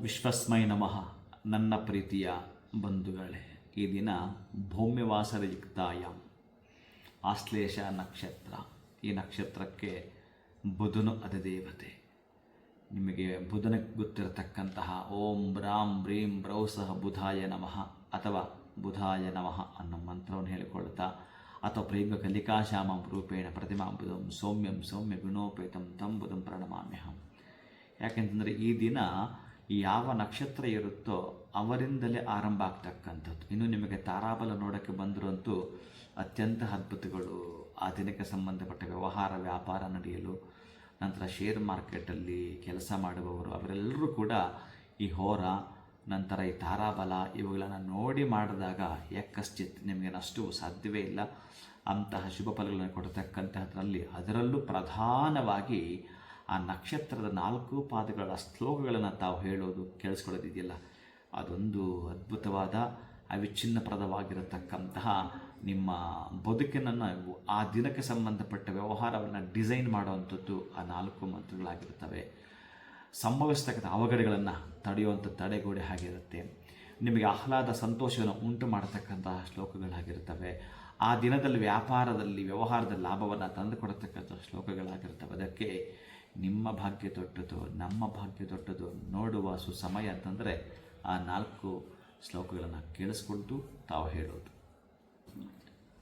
ವಿಶ್ವಸ್ಮೈ ನಮಃ. ನನ್ನ ಪ್ರೀತಿಯ ಬಂಧುಗಳೇ, ಈ ದಿನ ಭೌಮ್ಯವಾಸರಯುಕ್ತಾಯಾಮ್ ಆಶ್ಲೇಷ ನಕ್ಷತ್ರ. ಈ ನಕ್ಷತ್ರಕ್ಕೆ ಬುಧನು ಅಧಿದೇವತೆ. ನಿಮಗೆ ಬುಧನಿಗೆ ಗೊತ್ತಿರತಕ್ಕಂತಹ ಓಂ ಬ್ರಾಂ ಬ್ರೀಂ ಬ್ರೌಸಃ ಬುಧಾಯ ನಮಃ ಅಥವಾ ಬುಧಾಯ ನಮಃ ಅನ್ನೋ ಮಂತ್ರವನ್ನು ಹೇಳಿಕೊಳ್ತಾ, ಅಥವಾ ಪ್ರಯೋಗ ಕಲಿಕಾಶ್ಯಾಮಂ ರೂಪೇಣ ಪ್ರತಿಮಾಂ ಬುಧಂ ಸೌಮ್ಯಂ ಸೌಮ್ಯ ಗುಣೋಪೇತಂ ತಂ ಬುಧಂ ಪ್ರಣಮಾಮ್ಯಹಂ. ಯಾಕೆಂತಂದರೆ ಈ ದಿನ ಯಾವ ನಕ್ಷತ್ರ ಇರುತ್ತೋ ಅವರಿಂದಲೇ ಆರಂಭ ಆಗ್ತಕ್ಕಂಥದ್ದು. ಇನ್ನು ನಿಮಗೆ ತಾರಾಬಲ ನೋಡೋಕ್ಕೆ ಬಂದಿರುವಂತೂ ಅತ್ಯಂತ ಅದ್ಭುತಗಳು. ಆ ದಿನಕ್ಕೆ ಸಂಬಂಧಪಟ್ಟ ವ್ಯವಹಾರ ವ್ಯಾಪಾರ ನಡೆಯಲು, ನಂತರ ಶೇರ್ ಮಾರ್ಕೆಟಲ್ಲಿ ಕೆಲಸ ಮಾಡುವವರು ಅವರೆಲ್ಲರೂ ಕೂಡ ಈ ಹೋರ ನಂತರ ಈ ತಾರಾಬಲ ಇವುಗಳನ್ನು ನೋಡಿ ಮಾಡಿದಾಗ ಯಾಕಶ್ಚಿತ್ ನಿಮಗೇನಷ್ಟು ಸಾಧ್ಯವೇ ಇಲ್ಲ. ಅಂತಹ ಶುಭ ಫಲಗಳನ್ನು ಕೊಡತಕ್ಕಂತಹದ್ರಲ್ಲಿ ಅದರಲ್ಲೂ ಪ್ರಧಾನವಾಗಿ ಆ ನಕ್ಷತ್ರದ 4 ಪಾದಗಳ ಶ್ಲೋಕಗಳನ್ನು ತಾವು ಹೇಳೋದು ಕೇಳಿಸ್ಕೊಳ್ಳೋದಿದೆಯಲ್ಲ, ಅದೊಂದು ಅದ್ಭುತವಾದ ಅವಿಚ್ಛಿನ್ನಪ್ರದವಾಗಿರತಕ್ಕಂತಹ ನಿಮ್ಮ ಬದುಕಿನನ್ನು ಆ ದಿನಕ್ಕೆ ಸಂಬಂಧಪಟ್ಟ ವ್ಯವಹಾರವನ್ನು ಡಿಸೈನ್ ಮಾಡುವಂಥದ್ದು ಆ 4 ಮಂತ್ರಗಳಾಗಿರ್ತವೆ. ಸಂಭವಿಸ್ತಕ್ಕಂಥ ಅವಘಡಗಳನ್ನು ತಡೆಯುವಂಥ ತಡೆಗೋಡೆ ಆಗಿರುತ್ತೆ. ನಿಮಗೆ ಆಹ್ಲಾದ ಸಂತೋಷವನ್ನು ಉಂಟು ಮಾಡತಕ್ಕಂತಹ ಶ್ಲೋಕಗಳಾಗಿರ್ತವೆ. ಆ ದಿನದಲ್ಲಿ ವ್ಯಾಪಾರದಲ್ಲಿ ವ್ಯವಹಾರದಲ್ಲಿ ಲಾಭವನ್ನು ತಂದುಕೊಡತಕ್ಕಂಥ ಶ್ಲೋಕಗಳಾಗಿರ್ತವೆ. ಅದಕ್ಕೆ ನಿಮ್ಮ ಭಾಗ್ಯ ದೊಡ್ಡದು, ನಮ್ಮ ಭಾಗ್ಯ ದೊಡ್ಡದು ನೋಡುವ ಸುಸಮಯ ಅಂತಂದರೆ ಆ 4 ಶ್ಲೋಕಗಳನ್ನು ಕೇಳಿಸ್ಕೊಳ್ತು ತಾವು ಹೇಳೋದು.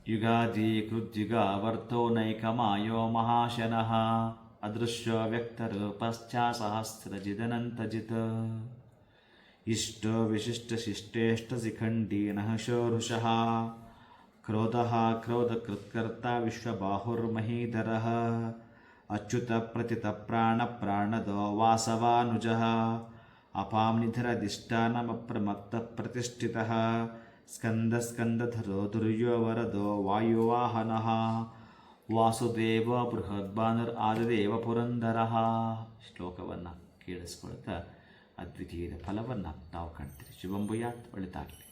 ಯುಗಾದಿ ಕೃದ್ಯುಗ ವರ್ತೋ ನೈಕಮಾಯೋ ಮಹಾಶನಃ ಅದೃಶ್ಯ ವ್ಯಕ್ತರೂಪಶ್ಚ ಸಹಸ್ರಜಿದನಂತಜಿತ್ ಇಷ್ಟೋ ವಿಶಿಷ್ಟ ಶಿಷ್ಟೇಷ್ಟ ಶಿಖಂಡೀನಃ ಶೋರುಷಃ ಕ್ರೋಧಃ ಕ್ರೋಧಕೃತ್ಕರ್ತ ವಿಶ್ವಬಾಹುರ್ಮಹೀಧರಃ ಅಚ್ಯುತ ಪ್ರತಿತ ಪ್ರಾಣ ಪ್ರಾಣದೋ ವಾಸವಾನುಜಃ ಅಪಾಂ ನಿಧಿರಧಿಷ್ಠಾನಮಪ್ರಮತ್ತ ಪ್ರತಿಷ್ಠಿತಃ ಸ್ಕಂದ ಸ್ಕಂದಧರೋ ದುರ್ಯೋ ವರದೋ ವಾಯುವಾಹನಃ ವಾಸುದೇವ ಬೃಹದ್ಬಾನರ್ ಆದಿದೇವ ಪುರಂದರಃ. ಶ್ಲೋಕವನ್ನು ಕೇಳಿಸ್ಕೊಳ್ತಾ ಅದ್ವಿತೀಯ ಫಲವನ್ನು ತಾವು ಕಾಣ್ತೀರಿ. ಶುಭಂ ಭೂಯಾತ್, ಒಳಿತಾಗಲಿ.